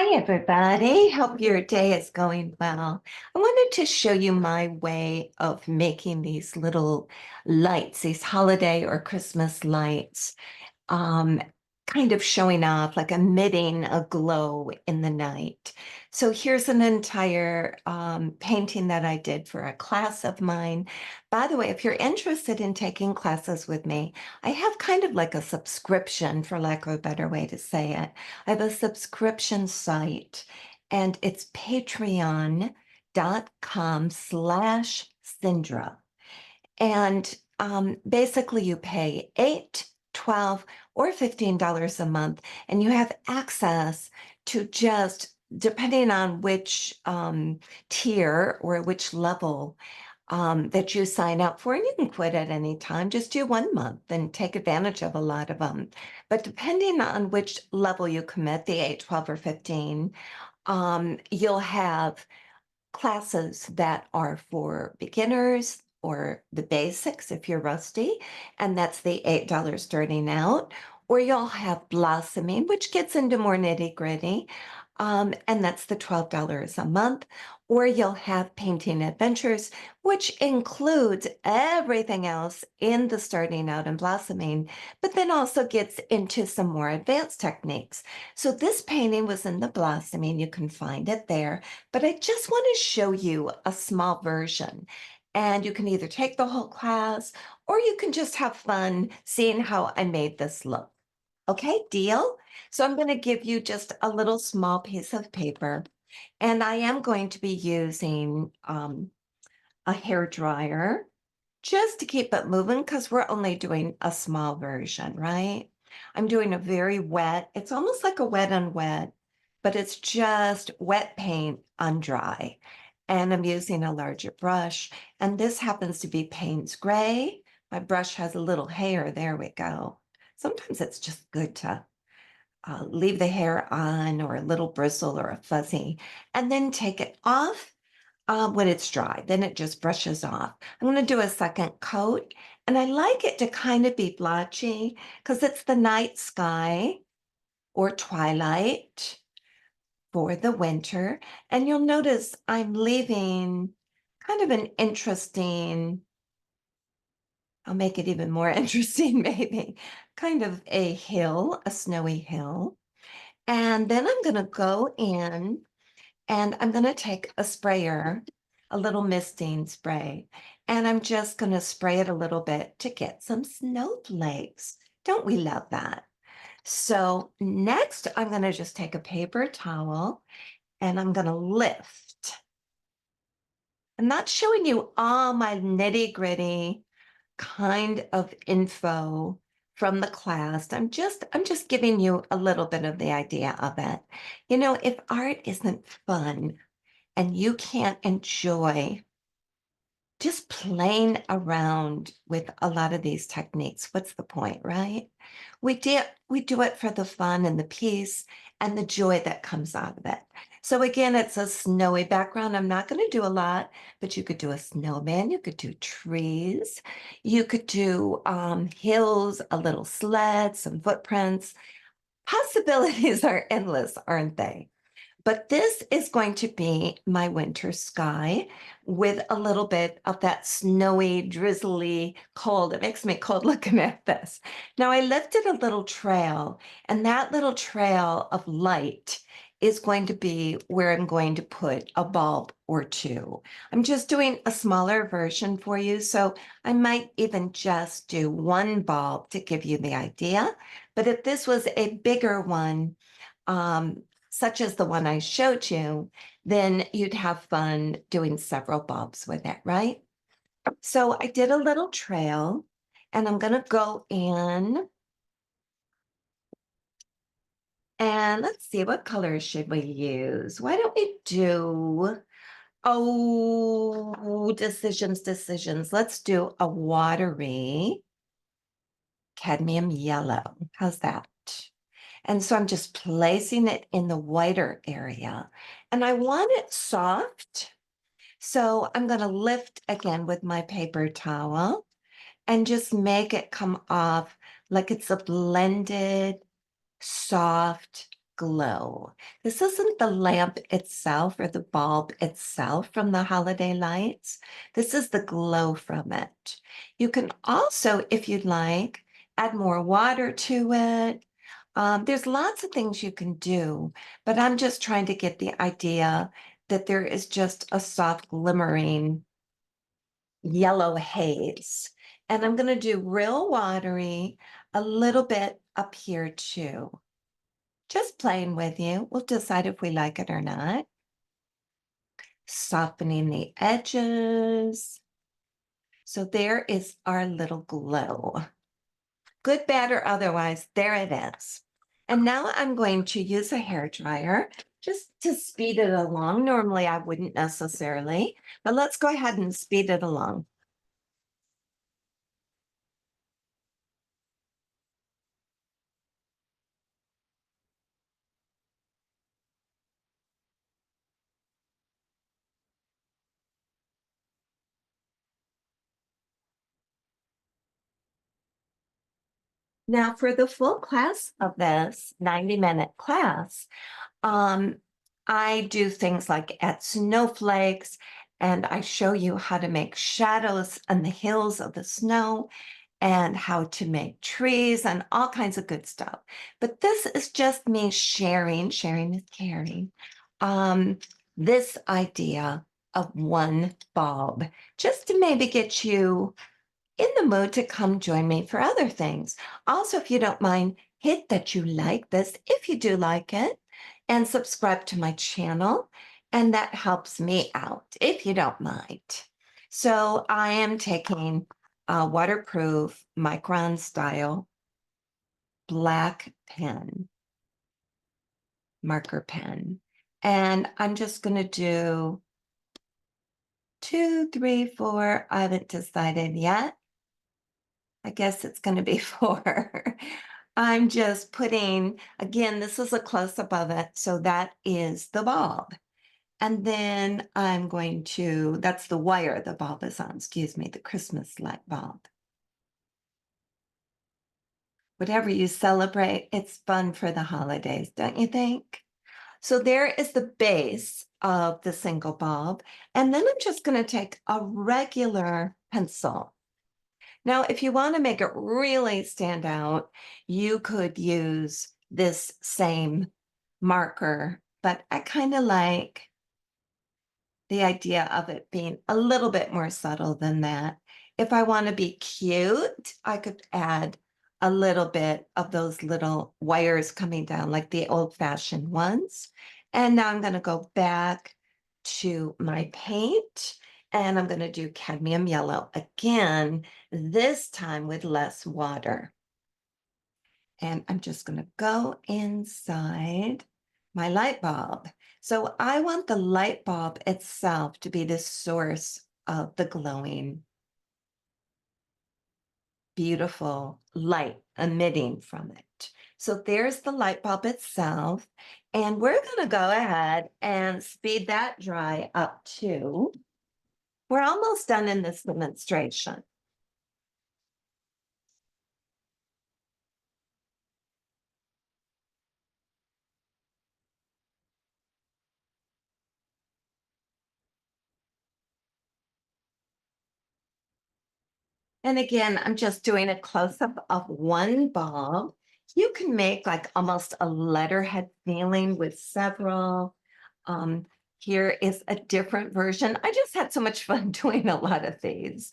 Hi, everybody. Hope your day is going well. I wanted to show you my way of making these little lights, these holiday or Christmas lights, um, kind of showing off, like emitting a glow in the night. So here's an entire painting that I did for a class of mine. By the way, if you're interested in taking classes with me, I have kind of like a subscription, for lack of a better way to say it. I have a subscription site, and it's patreon.com/Cindra. And basically, you pay 8, 12, or $15 a month, and you have access to just, depending on which tier or which level that you sign up for, and you can quit at any time, just do 1 month and take advantage of a lot of them. But depending on which level you commit, the 8, 12, or 15, you'll have classes that are for beginners or the basics if you're rusty, and that's the $8 starting out. Or you'll have blossoming, which gets into more nitty gritty, and that's the $12 a month. Or you'll have painting adventures, which includes everything else in the starting out and blossoming, but then also gets into some more advanced techniques. So this painting was in the blossoming. You can find it there, but I just want to show you a small version. And you can either take the whole class or you can just have fun seeing how I made this look. Okay, deal? So I'm going to give you just a little small piece of paper, and I am going to be using a hair dryer just to keep it moving because we're only doing a small version, right? I'm doing a very wet, it's almost like a wet on wet, but it's just wet paint on dry. And I'm using a larger brush, and this happens to be Payne's Gray. My brush has a little hair, there we go. Sometimes it's just good to leave the hair on, or a little bristle or a fuzzy, and then take it off when it's dry. Then it just brushes off. I'm going to do a second coat, and I like it to kind of be blotchy because it's the night sky or twilight for the winter. And you'll notice I'm leaving kind of an interesting, I'll make it even more interesting maybe, kind of a hill, a snowy hill. And then I'm going to go in and I'm going to take a sprayer, a little misting spray, and I'm just going to spray it a little bit to get some snowflakes. Don't we love that? So next, I'm going to just take a paper towel and I'm going to lift. I'm not showing you all my nitty gritty kind of info from the class. I'm just giving you a little bit of the idea of it. You know, if art isn't fun and you can't enjoy just playing around with a lot of these techniques, what's the point, right? We do it for the fun and the peace and the joy that comes out of it. So again, it's a snowy background. I'm not going to do a lot, but you could do a snowman, you could do trees, you could do hills, a little sled, some footprints. Possibilities are endless, aren't they? But this is going to be my winter sky with a little bit of that snowy, drizzly cold. It makes me cold looking at this. Now I lifted a little trail, and that little trail of light is going to be where I'm going to put a bulb or two. I'm just doing a smaller version for you, so I might even just do one bulb to give you the idea. But if this was a bigger one, such as the one I showed you, then you'd have fun doing several bulbs with it, right? So I did a little trail, and I'm going to go in and let's see, what colors should we use? Why don't we do, oh, decisions. Let's do a watery cadmium yellow. How's that? And so I'm just placing it in the whiter area, and I want it soft. So I'm going to lift again with my paper towel and just make it come off like it's a blended, soft glow. This isn't the lamp itself or the bulb itself from the holiday lights. This is the glow from it. You can also, if you'd like, add more water to it. There's lots of things you can do, but I'm just trying to get the idea that there is just a soft glimmering yellow haze. And I'm going to do real watery a little bit up here too. Just playing with you. We'll decide if we like it or not. Softening the edges. So there is our little glow. Good, bad, or otherwise, there it is. And now I'm going to use a hair dryer just to speed it along. Normally I wouldn't necessarily, but let's go ahead and speed it along. Now for the full class of this 90-minute class, um, I do things like add snowflakes, and I show you how to make shadows on the hills of the snow and how to make trees and all kinds of good stuff. But this is just me sharing is caring, um, this idea of one bulb, just to maybe get you in the mood to come join me for other things. Also, if you don't mind, hit that you like this if you do like it, and subscribe to my channel. And that helps me out if you don't mind. So I am taking a waterproof micron style black pen, marker pen. And I'm just going to do 2, 3, 4. I haven't decided yet. I guess it's going to be 4. I'm just putting, again, this is a close up of it. So that is the bulb. And then I'm going to, that's the wire the bulb is on, excuse me, the Christmas light bulb. Whatever you celebrate, it's fun for the holidays, don't you think? So there is the base of the single bulb. And then I'm just going to take a regular pencil. Now, if you want to make it really stand out, you could use this same marker, but I kind of like the idea of it being a little bit more subtle than that. If I want to be cute, I could add a little bit of those little wires coming down like the old-fashioned ones. And now I'm going to go back to my paint and I'm going to do cadmium yellow again, this time with less water. And I'm just going to go inside my light bulb. So I want the light bulb itself to be the source of the glowing, beautiful light emitting from it. So there's the light bulb itself. And we're going to go ahead and speed that dry up too. We're almost done in this demonstration. And again, I'm just doing a close-up of one bulb. You can make like almost a letterhead feeling with several. Um, Here is a different version. I just had so much fun doing a lot of these.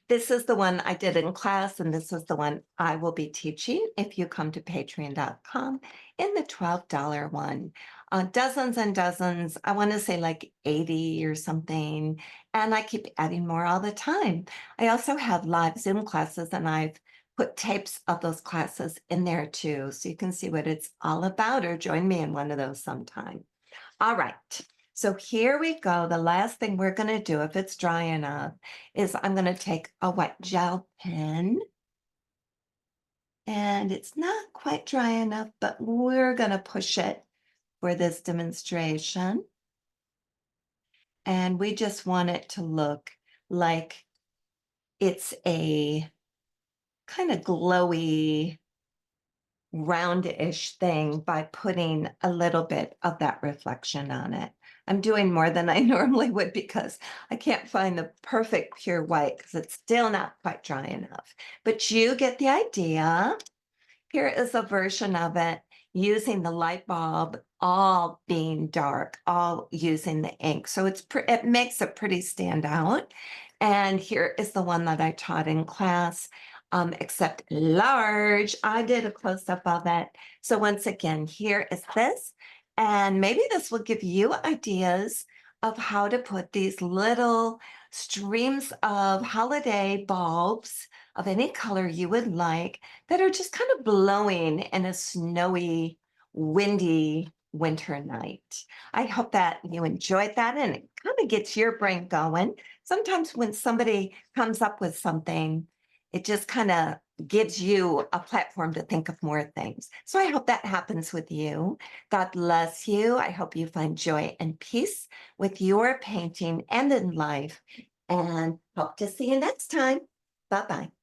This is the one I did in class, and this is the one I will be teaching if you come to patreon.com in the $12 one. Dozens and dozens, I want to say like 80 or something, and I keep adding more all the time. I also have live Zoom classes, and I've put tapes of those classes in there too, so you can see what it's all about or join me in one of those sometime. All right, so here we go. The last thing we're going to do, if it's dry enough, is I'm going to take a wet gel pen. And it's not quite dry enough, but we're going to push it for this demonstration. And we just want it to look like it's a kind of glowy roundish thing by putting a little bit of that reflection on it. I'm doing more than I normally would because I can't find the perfect pure white because it's still not quite dry enough. But you get the idea. Here is a version of it using the light bulb, all being dark, all using the ink. So it makes it pretty stand out. And here is the one that I taught in class, except large. I did a close-up of it. So once again, here is this. And maybe this will give you ideas of how to put these little streams of holiday bulbs of any color you would like that are just kind of blowing in a snowy, windy winter night. I hope that you enjoyed that and it kind of gets your brain going. Sometimes when somebody comes up with something, it just kind of gives you a platform to think of more things. So I hope that happens with you. God bless you. I hope you find joy and peace with your painting and in life. And hope to see you next time. Bye bye.